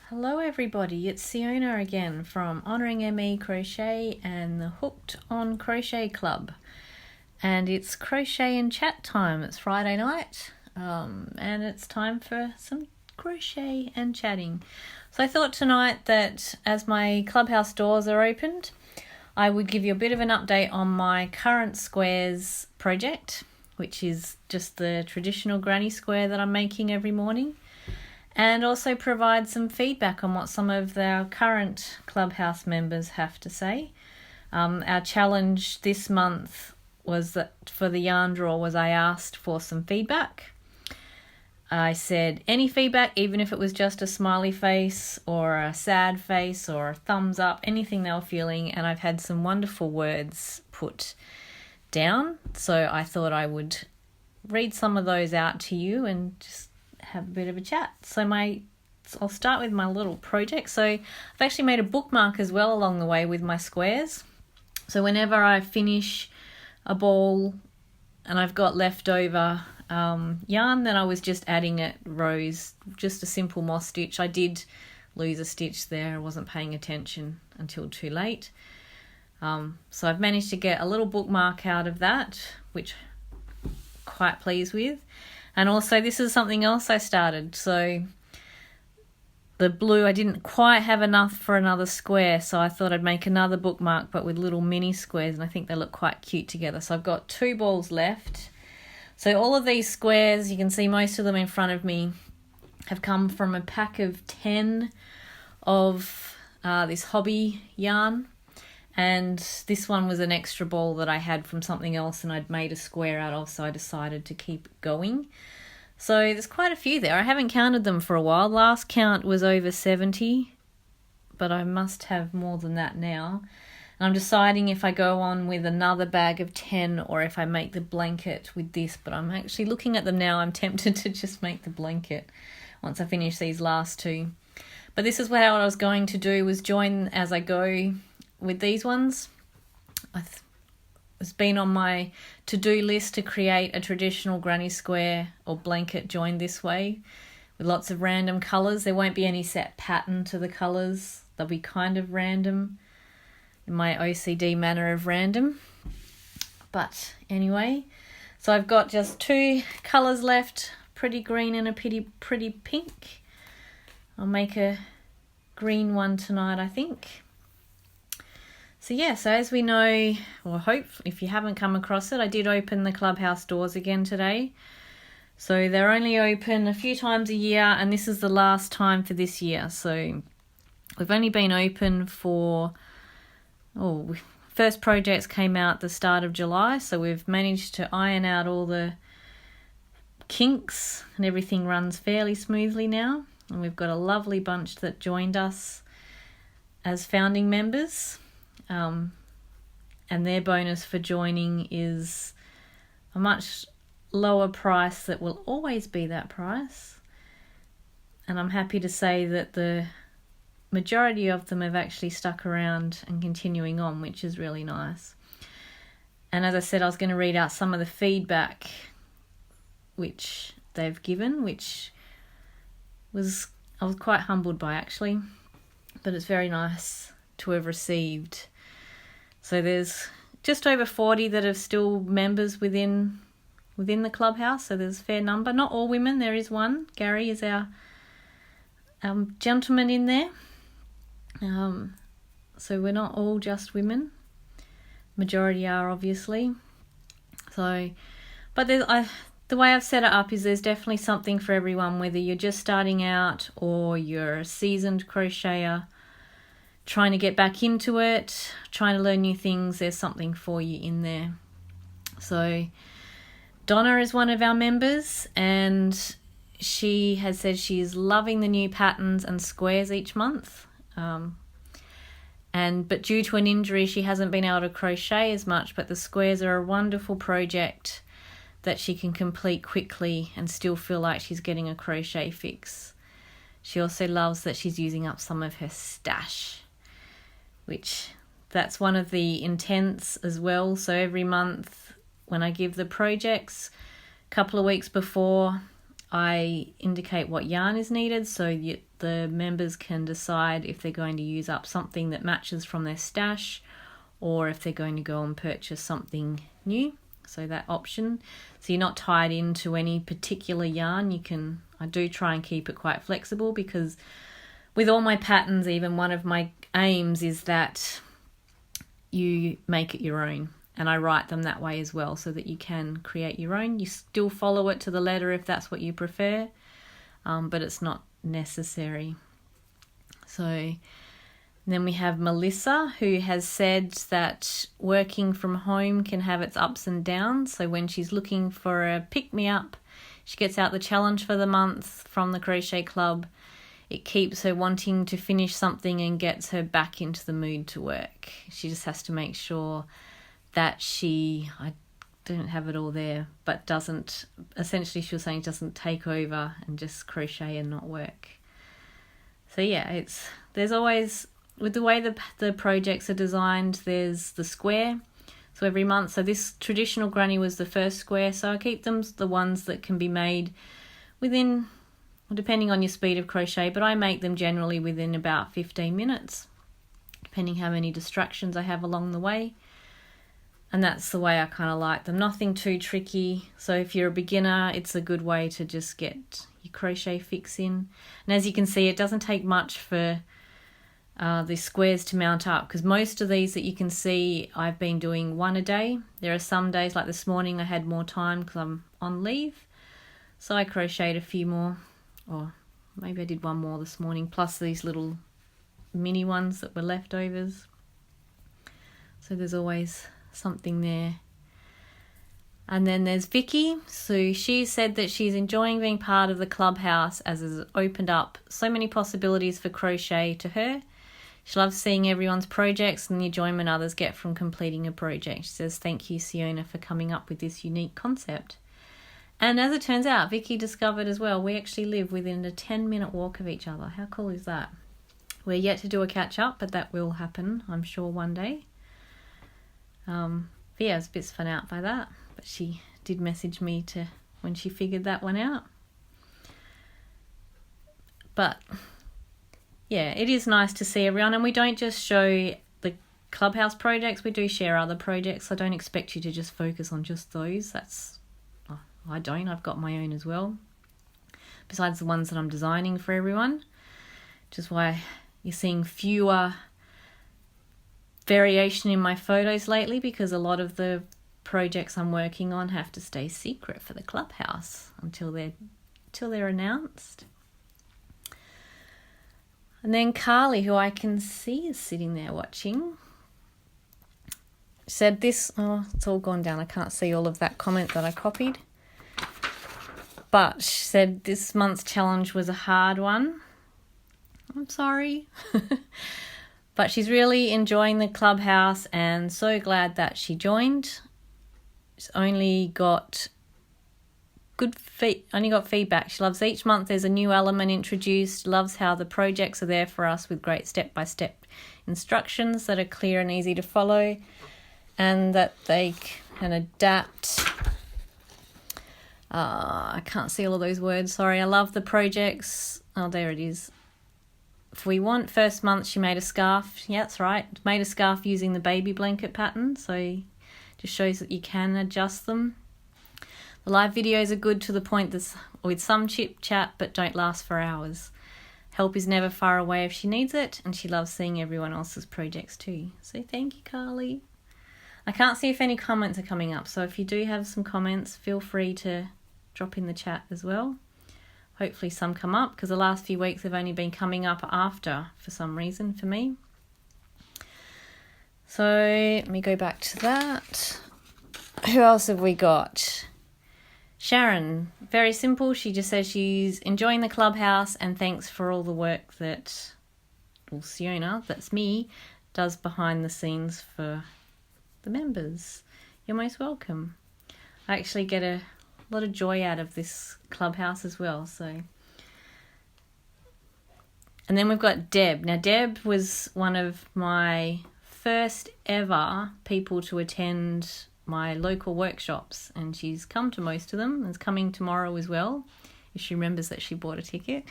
Hello everybody, it's Siona again from Honouring ME Crochet and the Hooked on Crochet Club. And it's Crochet and Chat time. It's Friday night and it's time for some crochet and chatting. So I thought tonight that as my clubhouse doors are opened, I would give you a bit of an update on my current squares project, which is just the traditional granny square that I'm making every morning. And also provide some feedback on what some of our current clubhouse members have to say. Our challenge this month was that for the yarn draw was I asked for some feedback. I said any feedback, even if it was just a smiley face or a sad face or a thumbs up, anything they were feeling, and I've had some wonderful words put down. So I thought I would read some of those out to you and just have a bit of a chat. So I'll start with my little project. So I've actually made a bookmark as well along the way with my squares. So whenever I finish a ball and I've got leftover yarn, then I was just adding it rows, just a simple moss stitch. I did lose a stitch there. I wasn't paying attention until too late. So I've managed to get a little bookmark out of that, which I'm quite pleased with. And also this is something else I started. So the blue, I didn't quite have enough for another square, so I thought I'd make another bookmark but with little mini squares, and I think they look quite cute together. So I've got 2 balls left. So all of these squares, you can see most of them in front of me, have come from a pack of 10 of this hobby yarn. And this one was an extra ball that I had from something else and I'd made a square out of, so I decided to keep going. So there's quite a few there. I haven't counted them for a while. Last count was over 70, but I must have more than that now. And I'm deciding if I go on with another bag of 10 or if I make the blanket with this, but I'm actually looking at them now. I'm tempted to just make the blanket once I finish these last 2. But this is what I was going to do, was join as I go with these ones. It's been on my to-do list to create a traditional granny square or blanket joined this way with lots of random colours. There won't be any set pattern to the colours. They'll be kind of random in my OCD manner of random. But anyway, so I've got just 2 colours left, pretty green and a pretty pink. I'll make a green one tonight, I think. So yeah, so as we know, or hope, if you haven't come across it, I did open the clubhouse doors again today. So they're only open a few times a year, and this is the last time for this year. So we've only been open for, first projects came out the start of July, so we've managed to iron out all the kinks and everything runs fairly smoothly now. And we've got a lovely bunch that joined us as founding members. And their bonus for joining is a much lower price that will always be that price. And I'm happy to say that the majority of them have actually stuck around and continuing on, which is really nice. And as I said, I was going to read out some of the feedback which they've given, which I was quite humbled by actually, but it's very nice to have received. So there's just over 40 that are still members within the clubhouse, so there's a fair number. Not all women, there is one. Gary is our gentleman in there. So we're not all just women. Majority are, obviously. So, but the way I've set it up is there's definitely something for everyone, whether you're just starting out or you're a seasoned crocheter, trying to get back into it, trying to learn new things. There's something for you in there. So Donna is one of our members, and she has said she is loving the new patterns and squares each month. But due to an injury, she hasn't been able to crochet as much, but the squares are a wonderful project that she can complete quickly and still feel like she's getting a crochet fix. She also loves that she's using up some of her stash, which that's one of the intents as well. So every month when I give the projects, a couple of weeks before, I indicate what yarn is needed. So the members can decide if they're going to use up something that matches from their stash or if they're going to go and purchase something new. So that option. So you're not tied into any particular yarn. I do try and keep it quite flexible, because with all my patterns, even one of my aims is that you make it your own. And I write them that way as well, so that you can create your own. You still follow it to the letter if that's what you prefer, but it's not necessary. So then we have Melissa, who has said that working from home can have its ups and downs. So when she's looking for a pick-me-up, she gets out the challenge for the month from the Crochet Club. It keeps her wanting to finish something and gets her back into the mood to work. She just has to make sure that I don't have it all there, but doesn't, essentially she was saying, doesn't take over and just crochet and not work. So yeah, there's always, with the way the projects are designed, there's the square. So every month, so this traditional granny was the first square, so I keep them the ones that can be made within, depending on your speed of crochet, but I make them generally within about 15 minutes, depending how many distractions I have along the way. And that's the way I kind of like them. Nothing too tricky. So if you're a beginner, it's a good way to just get your crochet fix in. And as you can see, it doesn't take much for the squares to mount up, because most of these that you can see, I've been doing one a day. There are some days, like this morning, I had more time because I'm on leave. So I crocheted a few more, or maybe I did one more this morning, plus these little mini ones that were leftovers. So there's always something there. And then there's Vicky. So she said that she's enjoying being part of the clubhouse, as it's opened up so many possibilities for crochet to her. She loves seeing everyone's projects and the enjoyment others get from completing a project. She says, thank you, Siona, for coming up with this unique concept. And as it turns out, Vicky discovered as well, we actually live within a 10-minute walk of each other. How cool is that? We're yet to do a catch-up, but that will happen, I'm sure, one day. Yeah, I was a bit spun out by that, but she did message me when she figured that one out. But yeah, it is nice to see everyone, and we don't just show the clubhouse projects, we do share other projects. I don't expect you to just focus on just those. I've got my own as well, besides the ones that I'm designing for everyone, which is why you're seeing fewer variation in my photos lately, because a lot of the projects I'm working on have to stay secret for the clubhouse until they're announced. And then Carly, who I can see is sitting there watching, said this, it's all gone down, I can't see all of that comment that I copied, but she said this month's challenge was a hard one. I'm sorry. But she's really enjoying the clubhouse and so glad that she joined. She's only got feedback. She loves each month there's a new element introduced, loves how the projects are there for us with great step-by-step instructions that are clear and easy to follow, and that they can adapt. I can't see all of those words, sorry. I love the projects. Oh, there it is. If we want, first month she made a scarf. Yeah, that's right. Made a scarf using the baby blanket pattern, so just shows that you can adjust them. The live videos are good to the point that with some chit chat, but don't last for hours. Help is never far away if she needs it, and she loves seeing everyone else's projects too. So thank you, Carly. I can't see if any comments are coming up, so if you do have some comments, feel free to drop in the chat as well. Hopefully some come up, because the last few weeks have only been coming up after for some reason for me. So let me go back to that. Who else have we got? Sharon, very simple. She just says she's enjoying the clubhouse and thanks for all the work that, Siona, that's me, does behind the scenes for the members. You're most welcome. I actually get a lot of joy out of this clubhouse as well. So, and then we've got Deb. Now Deb was one of my first ever people to attend my local workshops, and she's come to most of them and is coming tomorrow as well, if she remembers that she bought a ticket.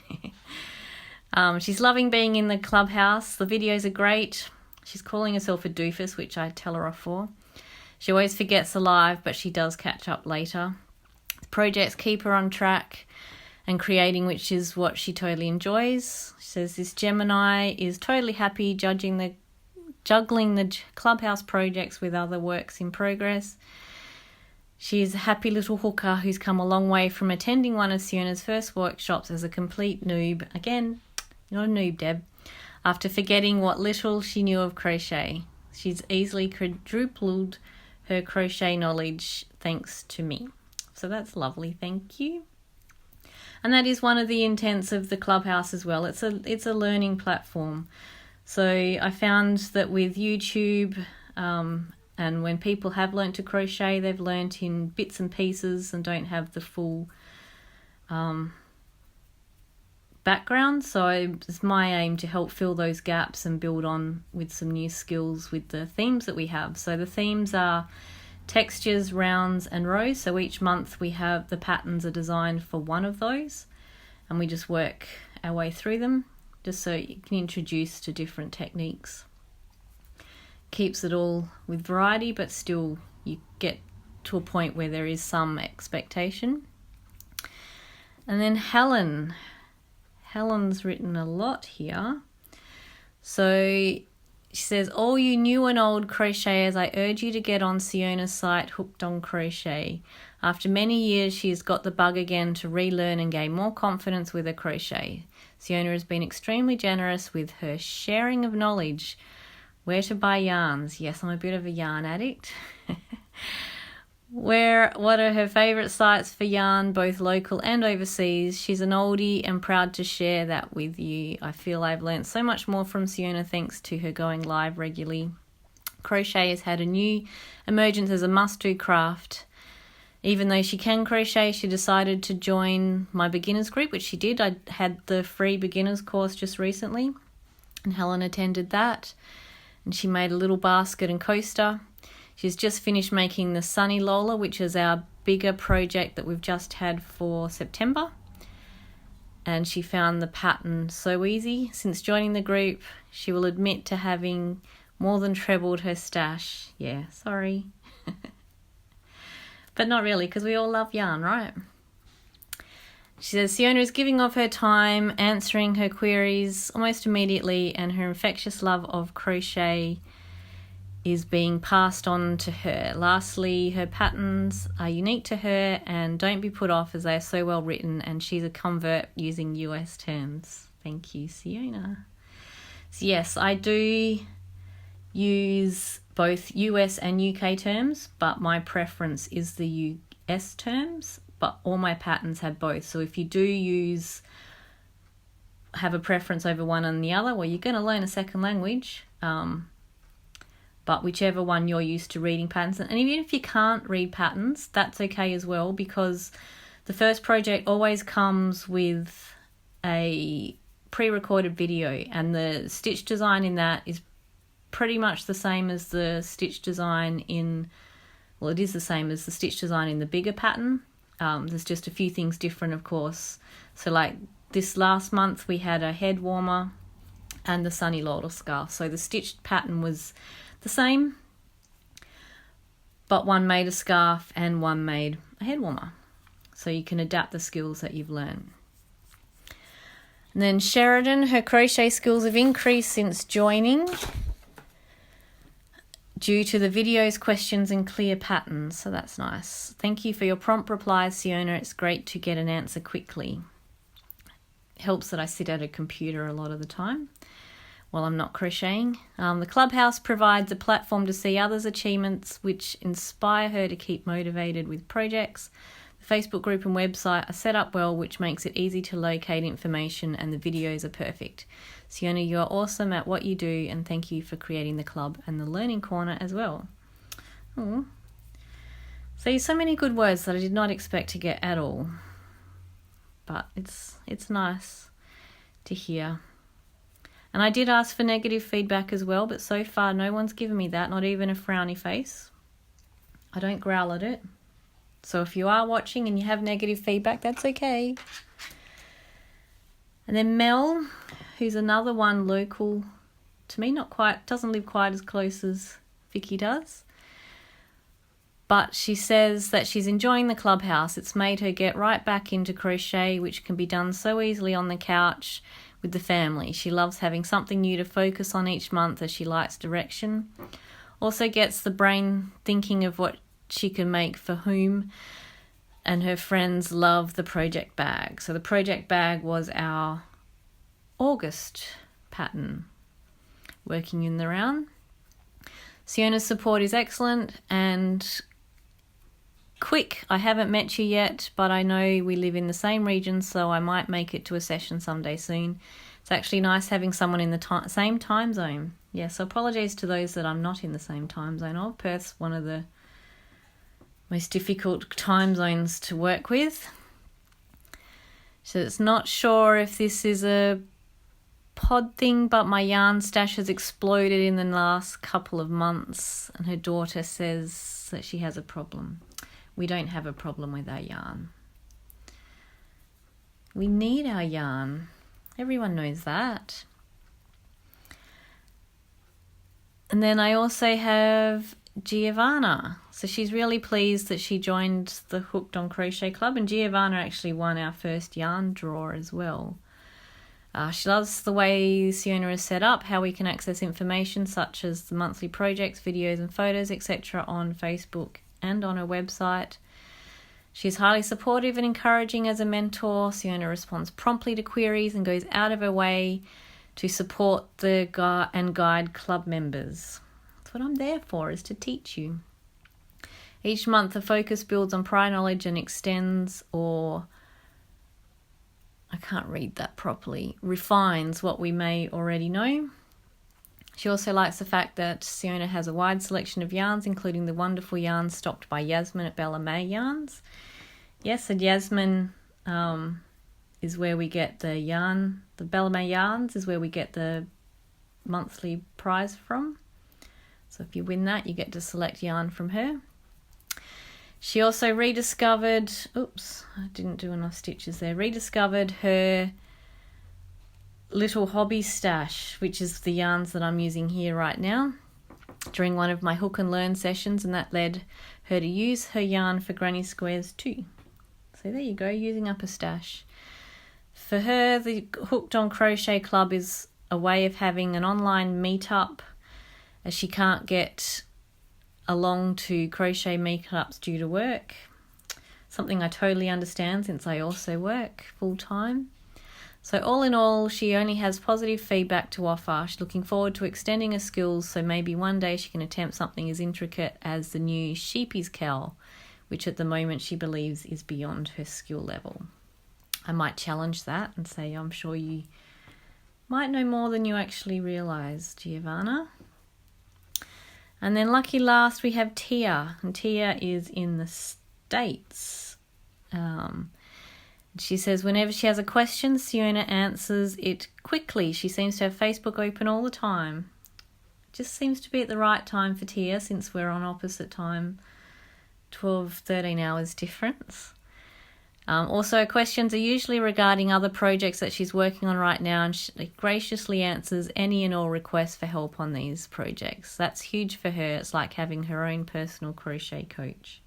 She's loving being in the clubhouse. The videos are great. She's calling herself a doofus, which I tell her off for. She always forgets the live, but she does catch up later. The projects keep her on track and creating, which is what she totally enjoys. She says this Gemini is totally happy juggling the clubhouse projects with other works in progress. She's a happy little hooker who's come a long way from attending one of Siona's first workshops as a complete noob. Again, you're not a noob, Deb. After forgetting what little she knew of crochet. She's easily quadrupled her crochet knowledge thanks to me. So that's lovely, thank you. And that is one of the intents of the clubhouse as well. It's a learning platform. So I found that with YouTube, and when people have learnt to crochet, they've learnt in bits and pieces and don't have the full background. So it's my aim to help fill those gaps and build on with some new skills with the themes that we have. So the themes are textures, rounds and rows. So each month we have the patterns are designed for one of those, and we just work our way through them just so you can introduce to different techniques. Keeps it all with variety, but still you get to a point where there is some expectation. And then Helen's written a lot here. So she says, all you new and old crocheters, I urge you to get on Siona's site, Hooked on Crochet. After many years, she has got the bug again to relearn and gain more confidence with her crochet. Siona has been extremely generous with her sharing of knowledge. Where to buy yarns? Yes, I'm a bit of a yarn addict. What are her favourite sites for yarn, both local and overseas? She's an oldie and proud to share that with you. I feel I've learnt so much more from Siona thanks to her going live regularly. Crochet has had a new emergence as a must-do craft. Even though she can crochet, she decided to join my beginners group, which she did. I had the free beginners course just recently, and Helen attended that. And she made a little basket and coaster. She's just finished making the Sunny Lola, which is our bigger project that we've just had for September. And she found the pattern so easy. Since joining the group, she will admit to having more than trebled her stash. Yeah, sorry. But not really, because we all love yarn, right? She says Siona is giving of her time, answering her queries almost immediately, and her infectious love of crochet is being passed on to her. Lastly, her patterns are unique to her and don't be put off as they are so well written, and she's a convert using US terms. Thank you, Siona. So yes, I do use both US and UK terms, but my preference is the US terms, but all my patterns have both. So if you do have a preference over one and the other, well, you're going to learn a second language, but whichever one you're used to reading patterns. And even if you can't read patterns, that's okay as well, because the first project always comes with a pre-recorded video, and the stitch design in that is pretty much the same as the stitch design it is the same as the stitch design in the bigger pattern. There's just a few things different, of course. So like this last month we had a head warmer and the Sunny Lola scarf. So the stitched pattern was the same, but one made a scarf and one made a head warmer. So you can adapt the skills that you've learned. And then Sheridan, her crochet skills have increased since joining due to the videos, questions and clear patterns. So that's nice. Thank you for your prompt replies, Siona. It's great to get an answer quickly. It helps that I sit at a computer a lot of the time while I'm not crocheting. The Clubhouse provides a platform to see others' achievements which inspire her to keep motivated with projects. The Facebook group and website are set up well, which makes it easy to locate information, and the videos are perfect. Siona, you are awesome at what you do, and thank you for creating the club and the learning corner as well. Oh, so many good words that I did not expect to get at all, but it's nice to hear. And I did ask for negative feedback as well, but so far no one's given me that, not even a frowny face. I don't growl at it. So if you are watching and you have negative feedback, that's okay. And then Mel, who's another one local to me, doesn't live quite as close as Vicky does. But she says that she's enjoying the clubhouse. It's made her get right back into crochet, which can be done so easily on the couch with the family. She loves having something new to focus on each month as she likes direction. Also gets the brain thinking of what she can make for whom, and her friends love the project bag. So the project bag was our August pattern, working in the round. Siona's support is excellent and quick. I haven't met you yet, but I know we live in the same region, so I might make it to a session someday soon. It's actually nice having someone in the same time zone. Yeah, so apologies to those that I'm not in the same time zone of. Perth's one of the most difficult time zones to work with. So it's not sure if this is a pod thing, but my yarn stash has exploded in the last couple of months, and her daughter says that she has a problem. We don't have a problem with our yarn. We need our yarn. Everyone knows that. And then I also have Giovanna. So she's really pleased that she joined the Hooked on Crochet Club, and Giovanna actually won our first yarn draw as well. She loves the way Siona is set up, how we can access information such as the monthly projects, videos and photos, etc. on Facebook and on her website. She's highly supportive and encouraging as a mentor. Siona responds promptly to queries and goes out of her way to support and guide club members. That's what I'm there for, is to teach you. Each month the focus builds on prior knowledge and extends, or I can't read that properly, refines what we may already know. She also likes the fact that Siona has a wide selection of yarns, including the wonderful yarns stocked by Yasmin at Bella May Yarns. Yes, and Yasmin is where we get the yarn. The Bella May Yarns is where we get the monthly prize from. So if you win that, you get to select yarn from her. She also rediscovered, I didn't do enough stitches there, rediscovered her little hobby stash, which is the yarns that I'm using here right now, during one of my hook and learn sessions, and that led her to use her yarn for granny squares too. So there you go, using up a stash. For her, the Hooked on Crochet Club is a way of having an online meetup, as she can't get along to crochet meetups due to work. Something I totally understand, since I also work full time. So all in all, she only has positive feedback to offer. She's looking forward to extending her skills, so maybe one day she can attempt something as intricate as the new sheepy's cowl, which at the moment she believes is beyond her skill level. I might challenge that and say, I'm sure you might know more than you actually realise, Giovanna. And then lucky last we have Tia, and Tia is in the States. She says whenever she has a question, Siona answers it quickly. She seems to have Facebook open all the time. Just seems to be at the right time for Tia, since we're on opposite time, 12-13 hours difference. Also, questions are usually regarding other projects that she's working on right now, and she graciously answers any and all requests for help on these projects. That's huge for her. It's like having her own personal crochet coach.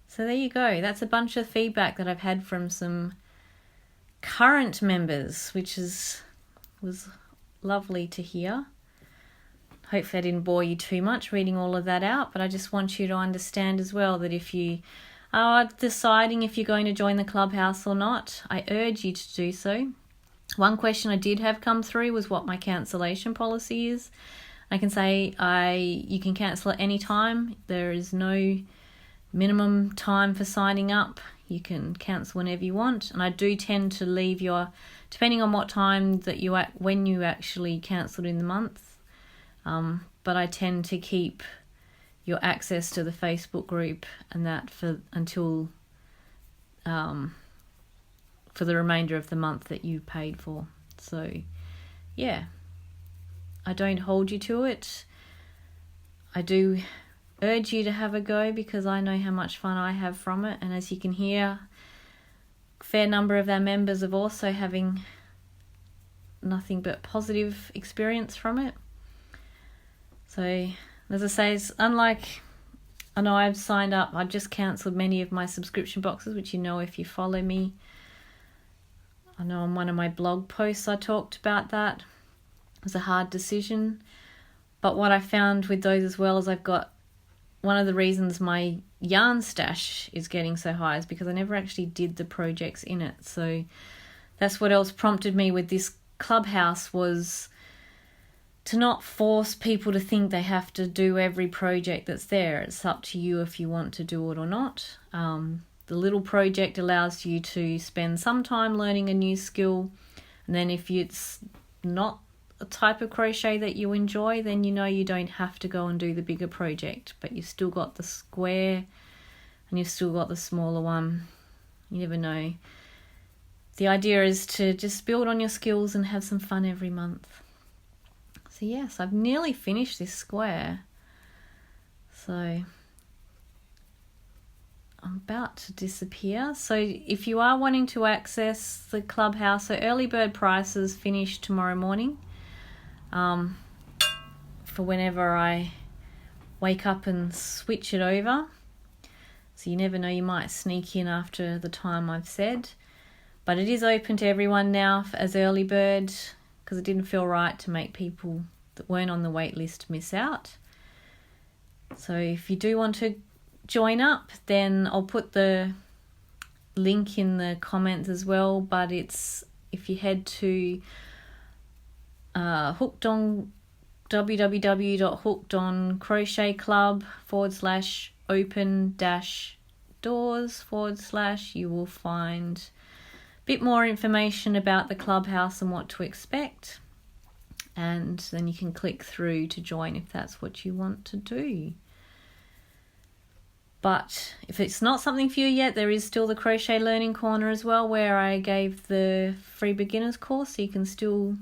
So there you go. That's a bunch of feedback that I've had from some current members, which was lovely to hear. Hopefully I didn't bore you too much reading all of that out, but I just want you to understand as well that if you are deciding if you're going to join the clubhouse or not, I urge you to do so. One question I did have come through was what my cancellation policy is. I can say you can cancel at any time. There is no minimum time for signing up. You can cancel whenever you want, and I do tend to leave depending on what time when you actually cancelled in the month, but I tend to keep your access to the Facebook group and that for the remainder of the month that you paid for. So yeah, I don't hold you to it. I do urge you to have a go, because I know how much fun I have from it, and as you can hear, a fair number of our members are also having nothing but positive experience from it. So, as I say, it's unlike, I know I've signed up, I've just cancelled many of my subscription boxes, which you know if you follow me. I know on one of my blog posts I talked about that. It was a hard decision. But what I found with those as well is I've got, one of the reasons my yarn stash is getting so high is because I never actually did the projects in it. So that's what else prompted me with this clubhouse, was to not force people to think they have to do every project that's there. It's up to you if you want to do it or not. The little project allows you to spend some time learning a new skill, and then if it's not a type of crochet that you enjoy, then you know you don't have to go and do the bigger project, but you've still got the square and you've still got the smaller one. You never know. The idea is to just build on your skills and have some fun every month. So yes, I've nearly finished this square. So I'm about to disappear. So if you are wanting to access the clubhouse, so early bird prices finish tomorrow morning. For whenever I wake up and switch it over. So you never know, you might sneak in after the time I've said. But it is open to everyone now as early bird, because it didn't feel right to make people that weren't on the wait list miss out. So if you do want to join up, then I'll put the link in the comments as well. But it's, if you head to www.hookedon.crochetclub/open-doors/ you will find a bit more information about the clubhouse and what to expect, and then you can click through to join if that's what you want to do. But if it's not something for you yet, there is still the Crochet Learning Corner as well, where I gave the free beginners course, so you can still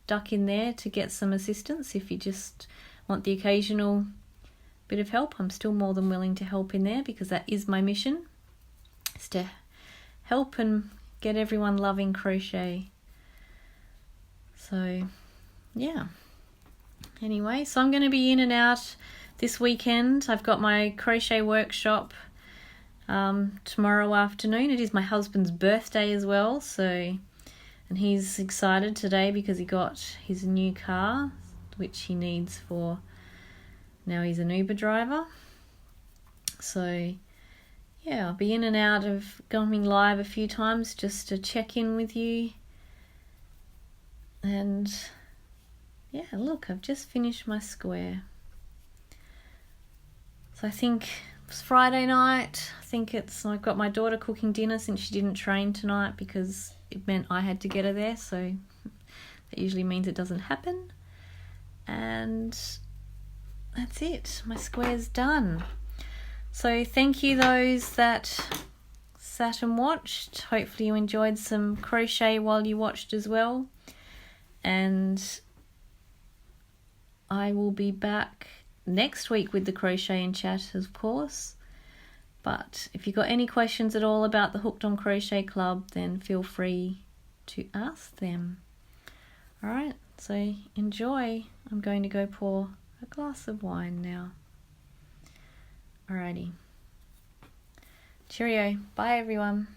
duck in there to get some assistance if you just want the occasional bit of help. I'm still more than willing to help in there, because that is my mission, is to help and get everyone loving crochet. So yeah, anyway, so I'm going to be in and out this weekend. I've got my crochet workshop tomorrow afternoon. It is my husband's birthday as well, so, and he's excited today because he got his new car, which he needs for, now he's an Uber driver. So yeah, I'll be in and out of going live a few times just to check in with you. And yeah, look, I've just finished my square. So I think it's Friday night. I think I've got my daughter cooking dinner since she didn't train tonight, because it meant I had to get her there, so that usually means it doesn't happen. And that's it. My square's done. So thank you those that sat and watched. Hopefully you enjoyed some crochet while you watched as well. And I will be back next week with the Crochet and Chat, of course. But if you've got any questions at all about the Hooked on Crochet Club, then feel free to ask them. All right, so enjoy. I'm going to go pour a glass of wine now. Alrighty. Cheerio. Bye, everyone.